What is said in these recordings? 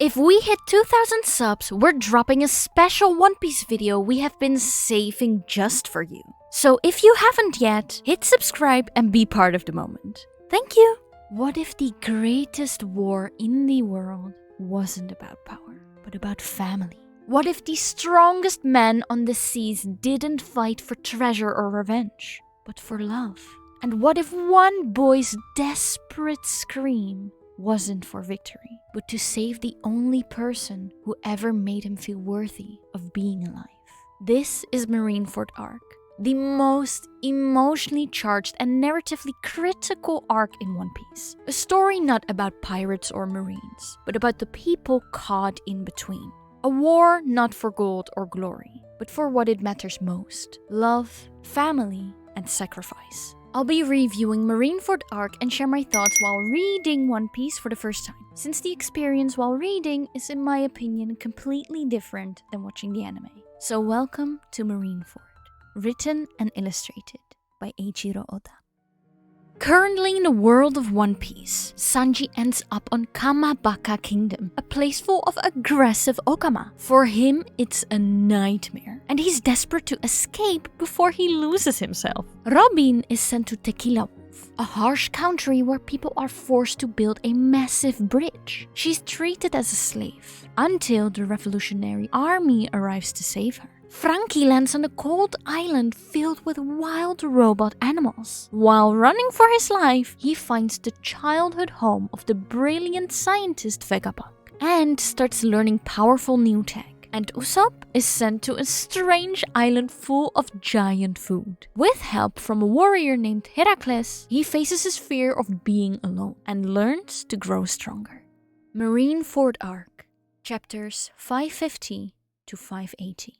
If we hit 2,000 subs, we're dropping a special One Piece video we have been saving just for you. So if you haven't yet, hit subscribe and be part of the moment. Thank you! What if the greatest war in the world wasn't about power, but about family? What if the strongest men on the seas didn't fight for treasure or revenge, but for love? And what if one boy's desperate scream wasn't for victory, but to save the only person who ever made him feel worthy of being alive? This is Marineford Arc, the most emotionally charged and narratively critical arc in One Piece. A story not about pirates or marines, but about the people caught in between. A war not for gold or glory, but for what it matters most: love, family, and sacrifice. I'll be reviewing Marineford Arc and share my thoughts while reading One Piece for the first time, since the experience while reading is, in my opinion, completely different than watching the anime. So welcome to Marineford, written and illustrated by Eiichiro Oda. Currently in the world of One Piece, Sanji ends up on Kamabaka Kingdom, a place full of aggressive Okama. For him, it's a nightmare, and he's desperate to escape before he loses himself. Robin is sent to Tequila Wolf, a harsh country where people are forced to build a massive bridge. She's treated as a slave, until the revolutionary army arrives to save her. Frankie lands on a cold island filled with wild robot animals. While running for his life, he finds the childhood home of the brilliant scientist Vegapunk and starts learning powerful new tech. And Usopp is sent to a strange island full of giant food. With help from a warrior named Heracles, he faces his fear of being alone and learns to grow stronger. Marineford Arc, chapters 550 to 580.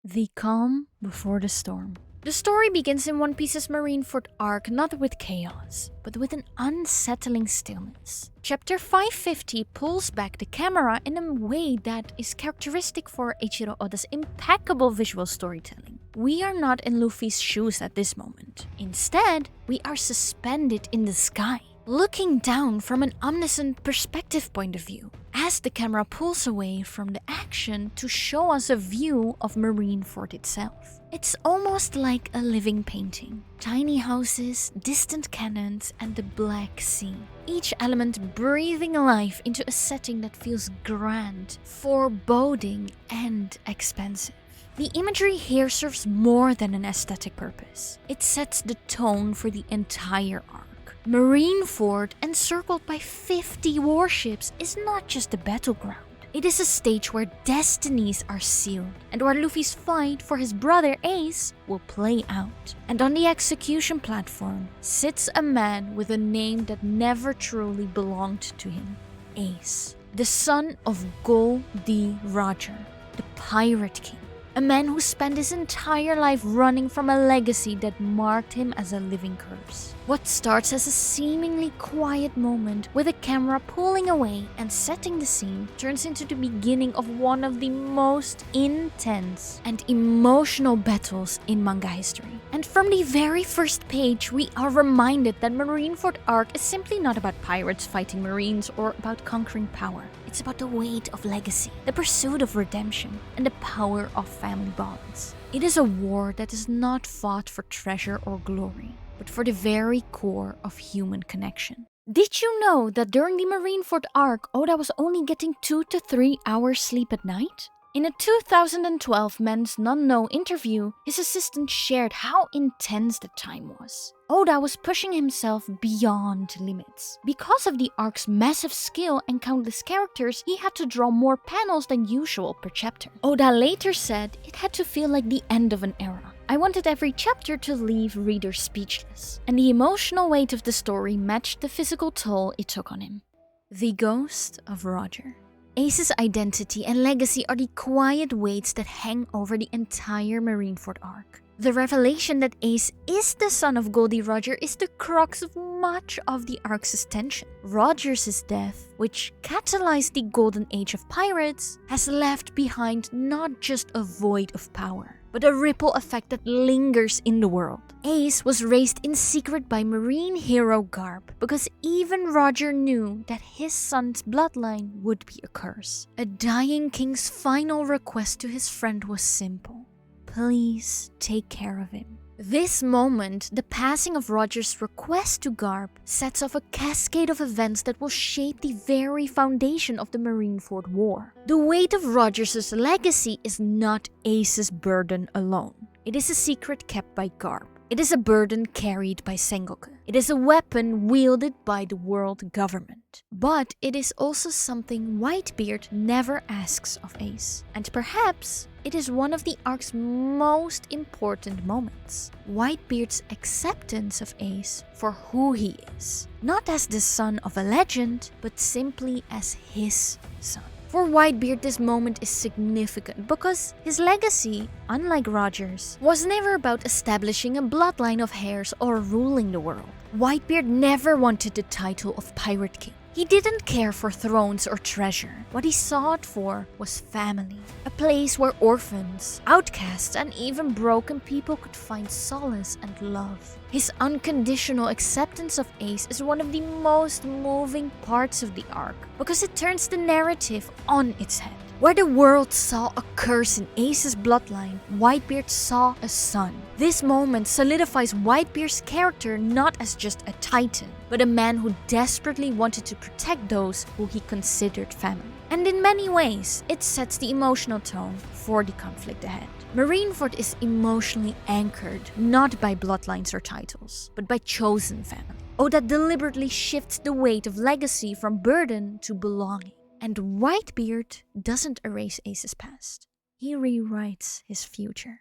The calm before the storm. The story begins in One Piece's Marineford Arc not with chaos, but with an unsettling stillness. Chapter 550 pulls back the camera in a way that is characteristic for Eiichiro Oda's impeccable visual storytelling. We are not in Luffy's shoes at this moment. Instead, we are suspended in the sky, looking down from an omniscient perspective point of view, as the camera pulls away from the action to show us a view of Marineford itself. It's almost like a living painting. Tiny houses, distant cannons, and the black sea. Each element breathing life into a setting that feels grand, foreboding, and expansive. The imagery here serves more than an aesthetic purpose. It sets the tone for the entire arc. Marineford, encircled by 50 warships, is not just a battleground. It is a stage where destinies are sealed, and where Luffy's fight for his brother Ace will play out. And on the execution platform sits a man with a name that never truly belonged to him: Ace, the son of Gol D. Roger, the Pirate King. A man who spent his entire life running from a legacy that marked him as a living curse. What starts as a seemingly quiet moment with a camera pulling away and setting the scene turns into the beginning of one of the most intense and emotional battles in manga history. And from the very first page, we are reminded that Marineford Arc is simply not about pirates fighting marines or about conquering power. It's about the weight of legacy, the pursuit of redemption, and the power of family bonds. It is a war that is not fought for treasure or glory, but for the very core of human connection. Did you know that during the Marineford Arc, Oda was only getting 2 to 3 hours sleep at night? In a 2012 Men's Non-No interview, his assistant shared how intense the time was. Oda was pushing himself beyond limits. Because of the arc's massive scale and countless characters, he had to draw more panels than usual per chapter. Oda later said it had to feel like the end of an era. I wanted every chapter to leave readers speechless, and the emotional weight of the story matched the physical toll it took on him. The Ghost of Roger. Ace's identity and legacy are the quiet weights that hang over the entire Marineford Arc. The revelation that Ace is the son of Gol D. Roger is the crux of much of the arc's tension. Roger's death, which catalyzed the golden age of pirates, has left behind not just a void of power, but a ripple effect that lingers in the world. Ace was raised in secret by marine hero Garp because even Roger knew that his son's bloodline would be a curse. A dying king's final request to his friend was simple: please take care of him. This moment, the passing of Roger's request to Garp, sets off a cascade of events that will shape the very foundation of the Marineford War. The weight of Roger's legacy is not Ace's burden alone. It is a secret kept by Garp. It is a burden carried by Sengoku. It is a weapon wielded by the world government. But it is also something Whitebeard never asks of Ace. And perhaps it is one of the arc's most important moments. Whitebeard's acceptance of Ace for who he is. Not as the son of a legend, but simply as his son. For Whitebeard, this moment is significant because his legacy, unlike Roger's, was never about establishing a bloodline of heirs or ruling the world. Whitebeard never wanted the title of Pirate King. He didn't care for thrones or treasure. What he sought for was family. A place where orphans, outcasts, and even broken people could find solace and love. His unconditional acceptance of Ace is one of the most moving parts of the arc because it turns the narrative on its head. Where the world saw a curse in Ace's bloodline, Whitebeard saw a son. This moment solidifies Whitebeard's character not as just a titan, but a man who desperately wanted to protect those who he considered family. And in many ways, it sets the emotional tone for the conflict ahead. Marineford is emotionally anchored not by bloodlines or titles, but by chosen family. Oda deliberately shifts the weight of legacy from burden to belonging. And Whitebeard doesn't erase Ace's past. He rewrites his future.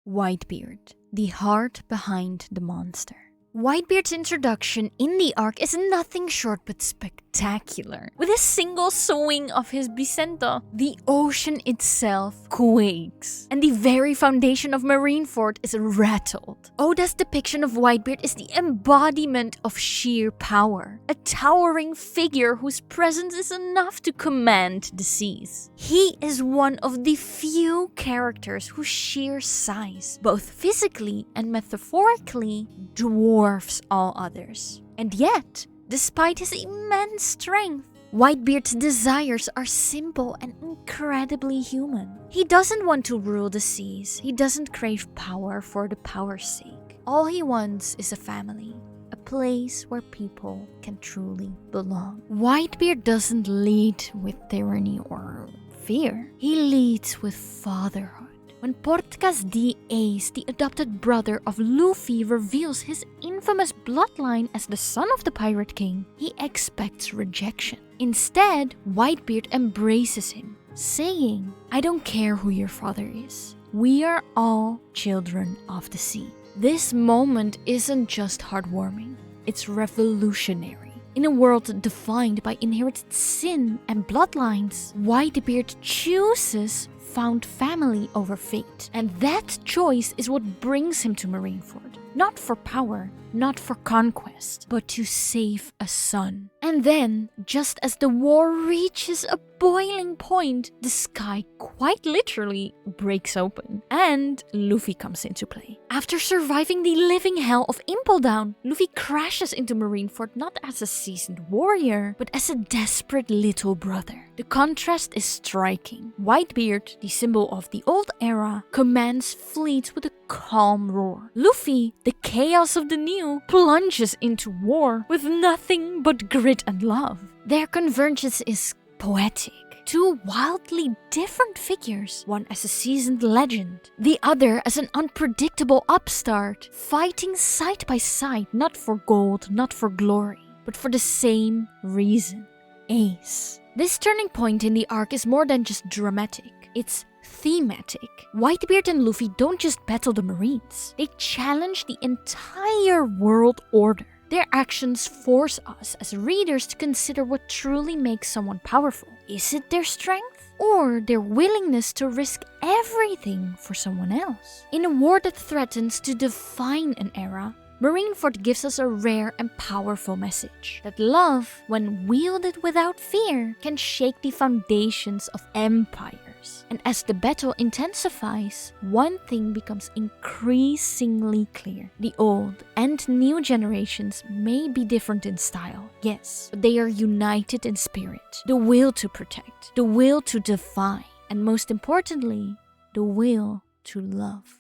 Whitebeard, the heart behind the monster. Whitebeard's introduction in the arc is nothing short but spectacular. With a single swing of his Bicento, the ocean itself quakes, and the very foundation of Marineford is rattled. Oda's depiction of Whitebeard is the embodiment of sheer power, a towering figure whose presence is enough to command the seas. He is one of the few characters whose sheer size, both physically and metaphorically, dwarfs all others. And yet, despite his immense strength, Whitebeard's desires are simple and incredibly human. He doesn't want to rule the seas. He doesn't crave power for the power's sake. All he wants is a family, a place where people can truly belong. Whitebeard doesn't lead with tyranny or fear. He leads with fatherhood. When Portgas D. Ace, the adopted brother of Luffy, reveals his infamous bloodline as the son of the Pirate King, he expects rejection. Instead, Whitebeard embraces him, saying, "I don't care who your father is. We are all children of the sea." This moment isn't just heartwarming, it's revolutionary. In a world defined by inherited sin and bloodlines, Whitebeard chooses found family over fate. And that choice is what brings him to Marineford. Not for power, not for conquest, but to save a son. And then, just as the war reaches a boiling point, the sky quite literally breaks open, and Luffy comes into play. After surviving the living hell of Impel Down, Luffy crashes into Marineford not as a seasoned warrior, but as a desperate little brother. The contrast is striking. Whitebeard, the symbol of the old era, commands fleets with a calm roar. Luffy, the chaos of the new, plunges into war with nothing but grit and love. Their convergence is poetic. Two wildly different figures, one as a seasoned legend, the other as an unpredictable upstart, fighting side by side not for gold, not for glory, but for the same reason: Ace. This turning point in the arc is more than just dramatic, it's thematic. Whitebeard and Luffy don't just battle the Marines, they challenge the entire world order. Their actions force us as readers to consider what truly makes someone powerful. Is it their strength? Or their willingness to risk everything for someone else? In a war that threatens to define an era, Marineford gives us a rare and powerful message. That love, when wielded without fear, can shake the foundations of empires. characters. And as the battle intensifies, one thing becomes increasingly clear. The old and new generations may be different in style, yes, but they are united in spirit. The will to protect, the will to defy, and most importantly, the will to love.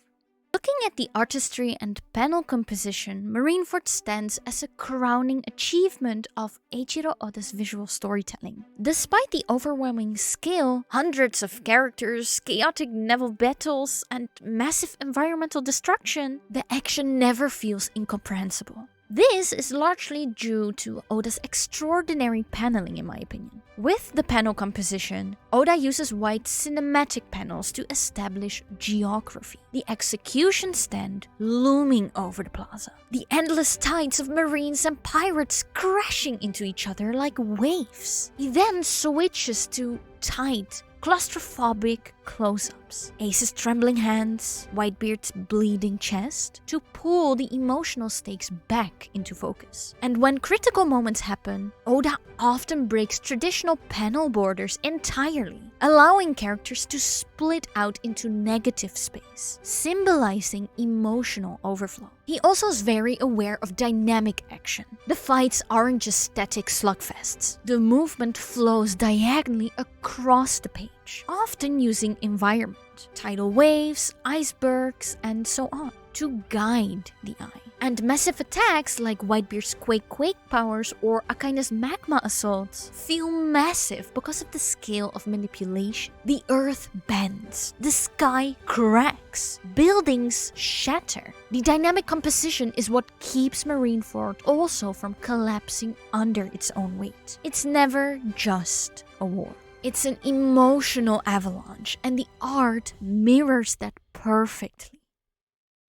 Looking at the artistry and panel composition, Marineford stands as a crowning achievement of Eiichiro Oda's visual storytelling. Despite the overwhelming scale, hundreds of characters, chaotic naval battles, and massive environmental destruction, the action never feels incomprehensible. This is largely due to Oda's extraordinary paneling, in my opinion. With the panel composition, Oda uses wide cinematic panels to establish geography. The execution stand looming over the plaza. The endless tides of marines and pirates crashing into each other like waves. He then switches to tight, claustrophobic close-ups. Ace's trembling hands, Whitebeard's bleeding chest, to pull the emotional stakes back into focus. And when critical moments happen, Oda often breaks traditional panel borders entirely, allowing characters to split out into negative space, symbolizing emotional overflow. He also is very aware of dynamic action. The fights aren't just static slugfests. The movement flows diagonally across the page, often using environment, tidal waves, icebergs, and so on, to guide the eye. And massive attacks like Whitebeard's Quake powers or Akaina's magma assaults feel massive because of the scale of manipulation. The earth bends, the sky cracks, buildings shatter. The dynamic composition is what keeps Marineford also from collapsing under its own weight. It's never just a war. It's an emotional avalanche, and the art mirrors that perfectly.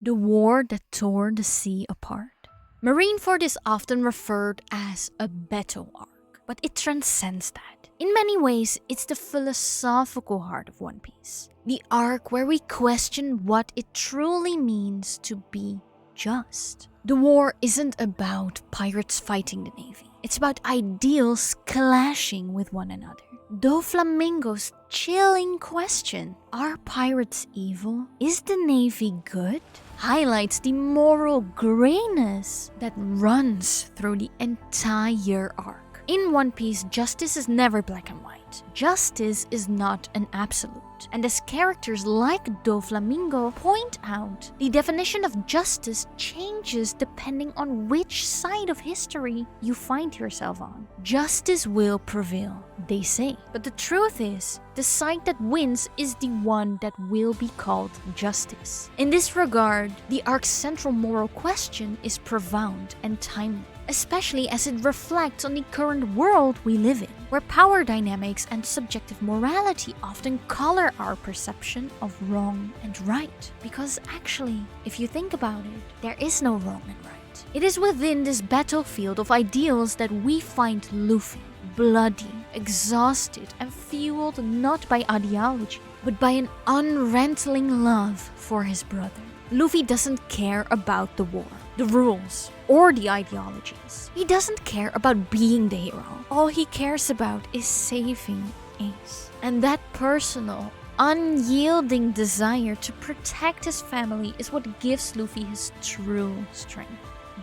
The war that tore the sea apart. Marineford is often referred as a battle arc, but it transcends that. In many ways, it's the philosophical heart of One Piece. The arc where we question what it truly means to be just. The war isn't about pirates fighting the navy. It's about ideals clashing with one another. Doflamingo's chilling question, are pirates evil? Is the navy good? Highlights the moral grayness that runs through the entire arc. In One Piece, justice is never black and white. Justice is not an absolute. And as characters like Doflamingo point out, the definition of justice changes depending on which side of history you find yourself on. Justice will prevail, they say. But the truth is, the side that wins is the one that will be called justice. In this regard, the arc's central moral question is profound and timely, especially as it reflects on the current world we live in, where power dynamics and subjective morality often color our perception of wrong and right. Because actually, if you think about it, there is no wrong and right. It is within this battlefield of ideals that we find Luffy, bloody, exhausted, and fueled not by ideology, but by an unrelenting love for his brother. Luffy doesn't care about the war, the rules, or the ideologies. He doesn't care about being the hero. All he cares about is saving Ace. And that personal, unyielding desire to protect his family is what gives Luffy his true strength.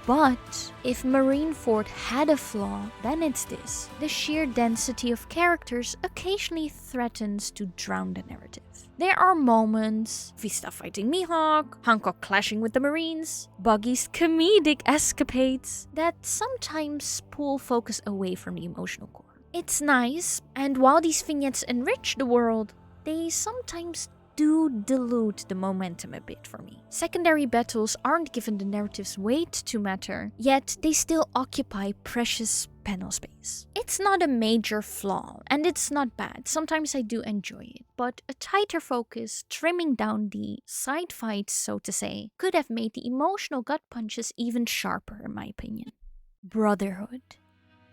But if Marineford had a flaw, then it's this. The sheer density of characters occasionally threatens to drown the narrative. There are moments, Vista fighting Mihawk, Hancock clashing with the Marines, Buggy's comedic escapades, that sometimes pull focus away from the emotional core. It's nice, and while these vignettes enrich the world, they sometimes do dilute the momentum a bit for me. Secondary battles aren't given the narrative's weight to matter, yet they still occupy precious panel space. It's not a major flaw, and it's not bad. Sometimes I do enjoy it, but a tighter focus, trimming down the side fights, so to say, could have made the emotional gut punches even sharper, in my opinion. Brotherhood.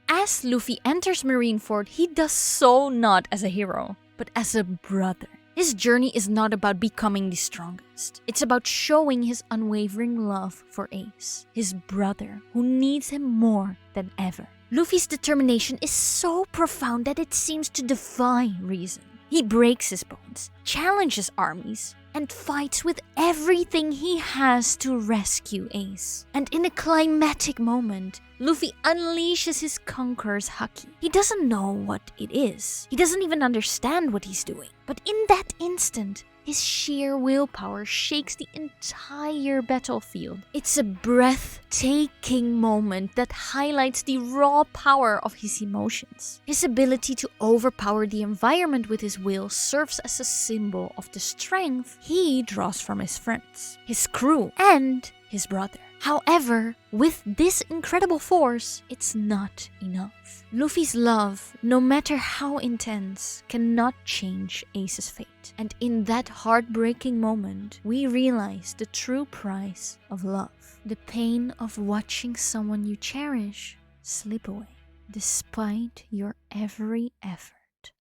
As Luffy enters Marineford, he does so not as a hero, but as a brother. His journey is not about becoming the strongest. It's about showing his unwavering love for Ace, his brother, who needs him more than ever. Luffy's determination is so profound that it seems to defy reason. He breaks his bones, challenges armies, and fights with everything he has to rescue Ace. And in a climatic moment, Luffy unleashes his Conqueror's Haki. He doesn't know what it is. He doesn't even understand what he's doing. But in that instant, his sheer willpower shakes the entire battlefield. It's a breathtaking moment that highlights the raw power of his emotions. His ability to overpower the environment with his will serves as a symbol of the strength he draws from his friends, his crew, and his brother. However, with this incredible force, it's not enough. Luffy's love, no matter how intense, cannot change Ace's fate. And in that heartbreaking moment, we realize the true price of love. The pain of watching someone you cherish slip away, despite your every effort.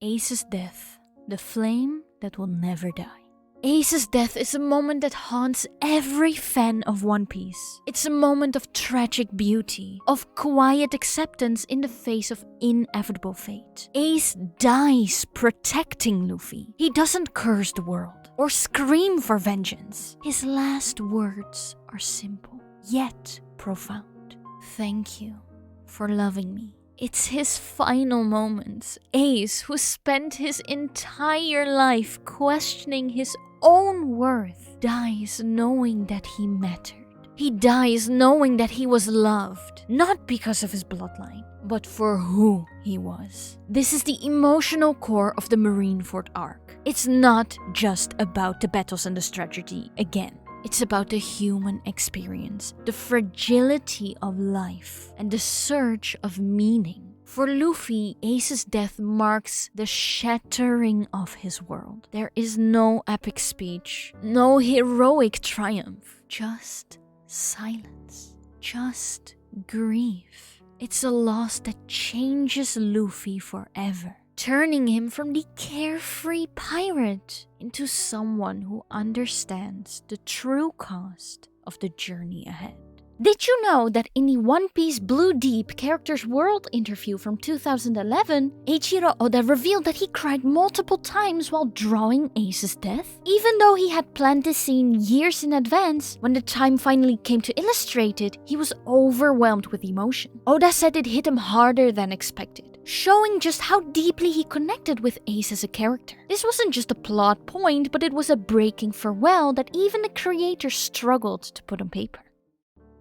Ace's death, the flame that will never die. Ace's death is a moment that haunts every fan of One Piece. It's a moment of tragic beauty, of quiet acceptance in the face of inevitable fate. Ace dies protecting Luffy. He doesn't curse the world or scream for vengeance. His last words are simple, yet profound. Thank you for loving me. It's his final moments. Ace, who spent his entire life questioning his own worth, dies knowing that he mattered. He dies knowing that he was loved, not because of his bloodline, but for who he was. This is the emotional core of the Marineford Arc. It's not just about the battles and the strategy again. It's about the human experience, the fragility of life, and the search of meaning. For Luffy, Ace's death marks the shattering of his world. There is no epic speech, no heroic triumph, just silence, just grief. It's a loss that changes Luffy forever, turning him from the carefree pirate into someone who understands the true cost of the journey ahead. Did you know that in the One Piece Blue Deep Characters World interview from 2011, Eiichiro Oda revealed that he cried multiple times while drawing Ace's death? Even though he had planned this scene years in advance, when the time finally came to illustrate it, he was overwhelmed with emotion. Oda said it hit him harder than expected, showing just how deeply he connected with Ace as a character. This wasn't just a plot point, but it was a breaking farewell that even the creator struggled to put on paper.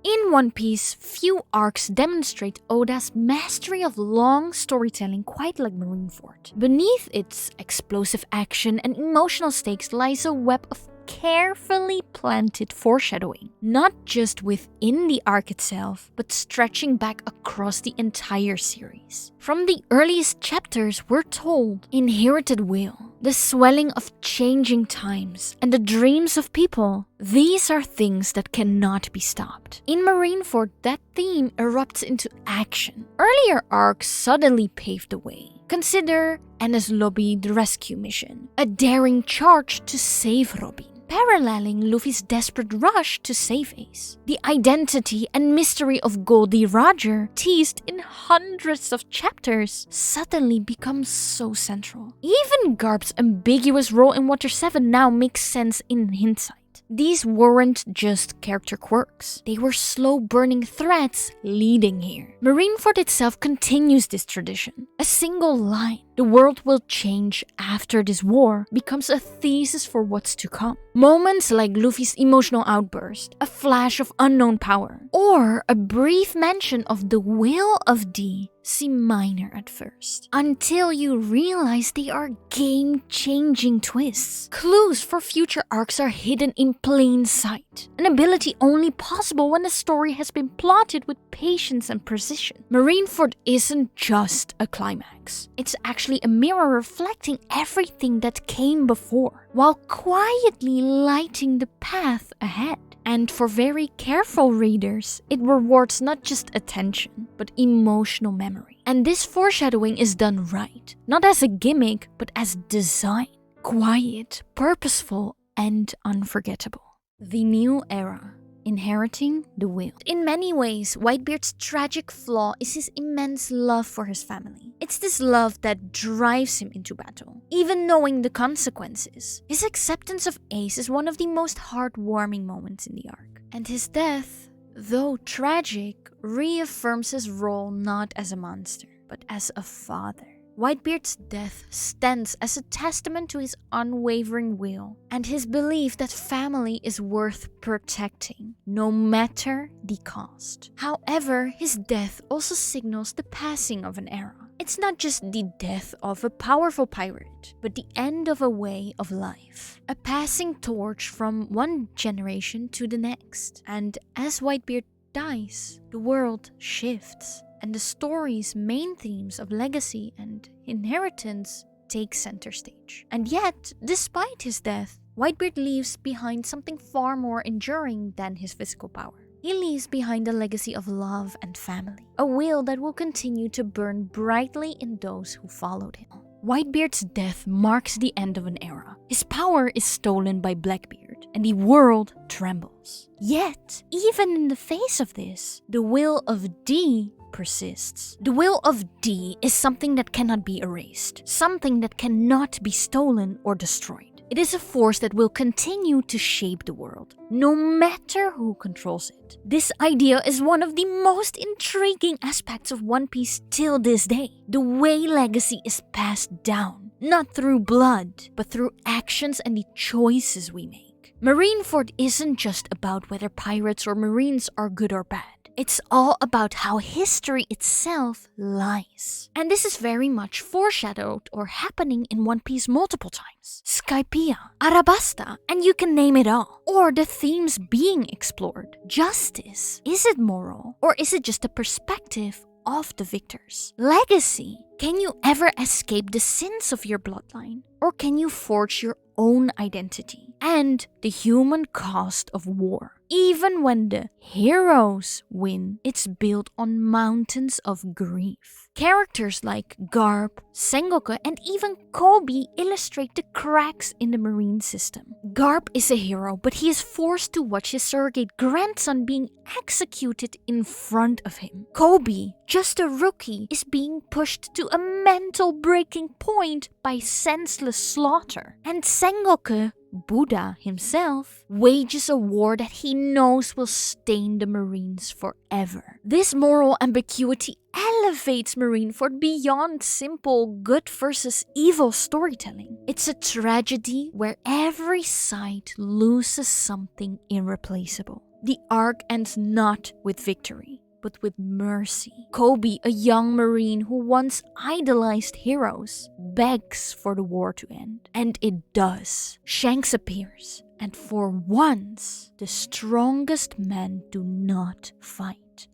In One Piece, few arcs demonstrate Oda's mastery of long storytelling quite like Marineford. Beneath its explosive action and emotional stakes lies a web of carefully planted foreshadowing, not just within the arc itself, but stretching back across the entire series. From the earliest chapters, we're told inherited will, the swelling of changing times, and the dreams of people. These are things that cannot be stopped. In Marineford, that theme erupts into action. Earlier arcs suddenly paved the way. Consider Enies Lobby the rescue mission, a daring charge to save Robin, paralleling Luffy's desperate rush to save Ace. The identity and mystery of Goldie Roger, teased in hundreds of chapters, suddenly becomes so central. Even Garp's ambiguous role in Water 7 now makes sense in hindsight. These weren't just character quirks. They were slow-burning threads leading here. Marineford itself continues this tradition. A single line, "The world will change after this war," becomes a thesis for what's to come. Moments like Luffy's emotional outburst, a flash of unknown power, or a brief mention of the will of D seem minor at first, until you realize they are game-changing twists. Clues for future arcs are hidden in plain sight, an ability only possible when a story has been plotted with patience and precision. Marineford isn't just a climax. It's actually a mirror reflecting everything that came before, while quietly lighting the path ahead. And for very careful readers, it rewards not just attention, but emotional memory. And this foreshadowing is done right, not as a gimmick, but as design. Quiet, purposeful, and unforgettable. The new era inheriting the will. In many ways, Whitebeard's tragic flaw is his immense love for his family. It's this love that drives him into battle, even knowing the consequences. His acceptance of Ace is one of the most heartwarming moments in the arc. And his death, though tragic, reaffirms his role not as a monster, but as a father. Whitebeard's death stands as a testament to his unwavering will and his belief that family is worth protecting, no matter the cost. However, his death also signals the passing of an era. It's not just the death of a powerful pirate, but the end of a way of life. A passing torch from one generation to the next. And as Whitebeard dies, the world shifts. And the story's main themes of legacy and inheritance take center stage. And yet, despite his death, Whitebeard leaves behind something far more enduring than his physical power. He leaves behind a legacy of love and family, a will that will continue to burn brightly in those who followed him. Whitebeard's death marks the end of an era. His power is stolen by Blackbeard, and the world trembles. Yet, even in the face of this, the will of D persists. The will of D is something that cannot be erased, something that cannot be stolen or destroyed. It is a force that will continue to shape the world, no matter who controls it. This idea is one of the most intriguing aspects of One Piece till this day. The way legacy is passed down, not through blood, but through actions and the choices we make. Marineford isn't just about whether pirates or marines are good or bad. It's all about how history itself lies. And this is very much foreshadowed or happening in One Piece multiple times. Skypiea, Arabasta, and you can name it all. Or the themes being explored. Justice. Is it moral? Or is it just a perspective of the victors? Legacy. Can you ever escape the sins of your bloodline? Or can you forge your own identity? And the human cost of war. Even when the heroes win, it's built on mountains of grief. Characters like Garp, Sengoku, and even Kobe illustrate the cracks in the marine system. Garp is a hero, but he is forced to watch his surrogate grandson being executed in front of him. Kobe, just a rookie, is being pushed to a mental breaking point by senseless slaughter. And Sengoku, Buddha himself, wages a war that he knows will stain the Marines forever. This moral ambiguity elevates Marineford beyond simple good versus evil storytelling. It's a tragedy where every side loses something irreplaceable. The arc ends not with victory, but with mercy. Kobe, a young marine who once idolized heroes, begs for the war to end. And it does. Shanks appears, and for once, the strongest men do not fight.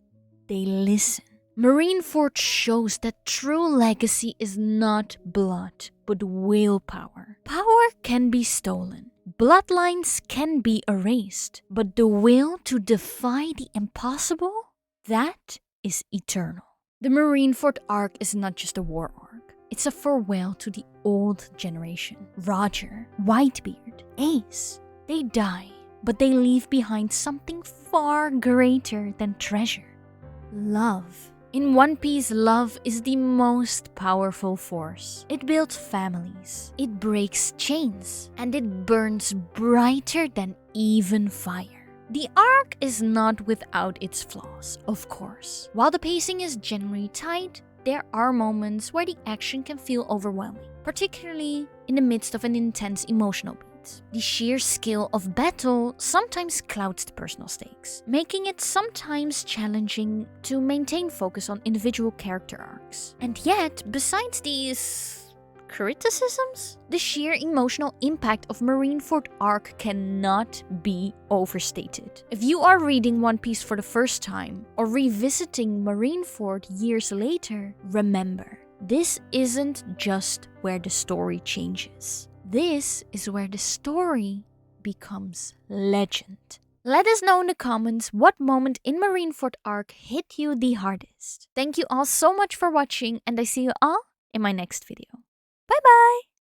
They listen. Marineford shows that true legacy is not blood, but willpower. Power can be stolen. Bloodlines can be erased, but the will to defy the impossible? That is eternal. The Marineford Arc is not just a war arc. It's a farewell to the old generation. Roger, Whitebeard, Ace. They die, but they leave behind something far greater than treasure. Love. In One Piece, love is the most powerful force. It builds families, it breaks chains, and it burns brighter than even fire. The arc is not without its flaws, of course. While the pacing is generally tight, there are moments where the action can feel overwhelming, particularly in the midst of an intense emotional beat. The sheer skill of battle sometimes clouds the personal stakes, making it sometimes challenging to maintain focus on individual character arcs. And yet, besides these criticisms, the sheer emotional impact of Marineford Arc cannot be overstated. If you are reading One Piece for the first time or revisiting Marineford years later, remember, this isn't just where the story changes. This is where the story becomes legend. Let us know in the comments what moment in Marineford Arc hit you the hardest. Thank you all so much for watching, and I see you all in my next video. Bye bye!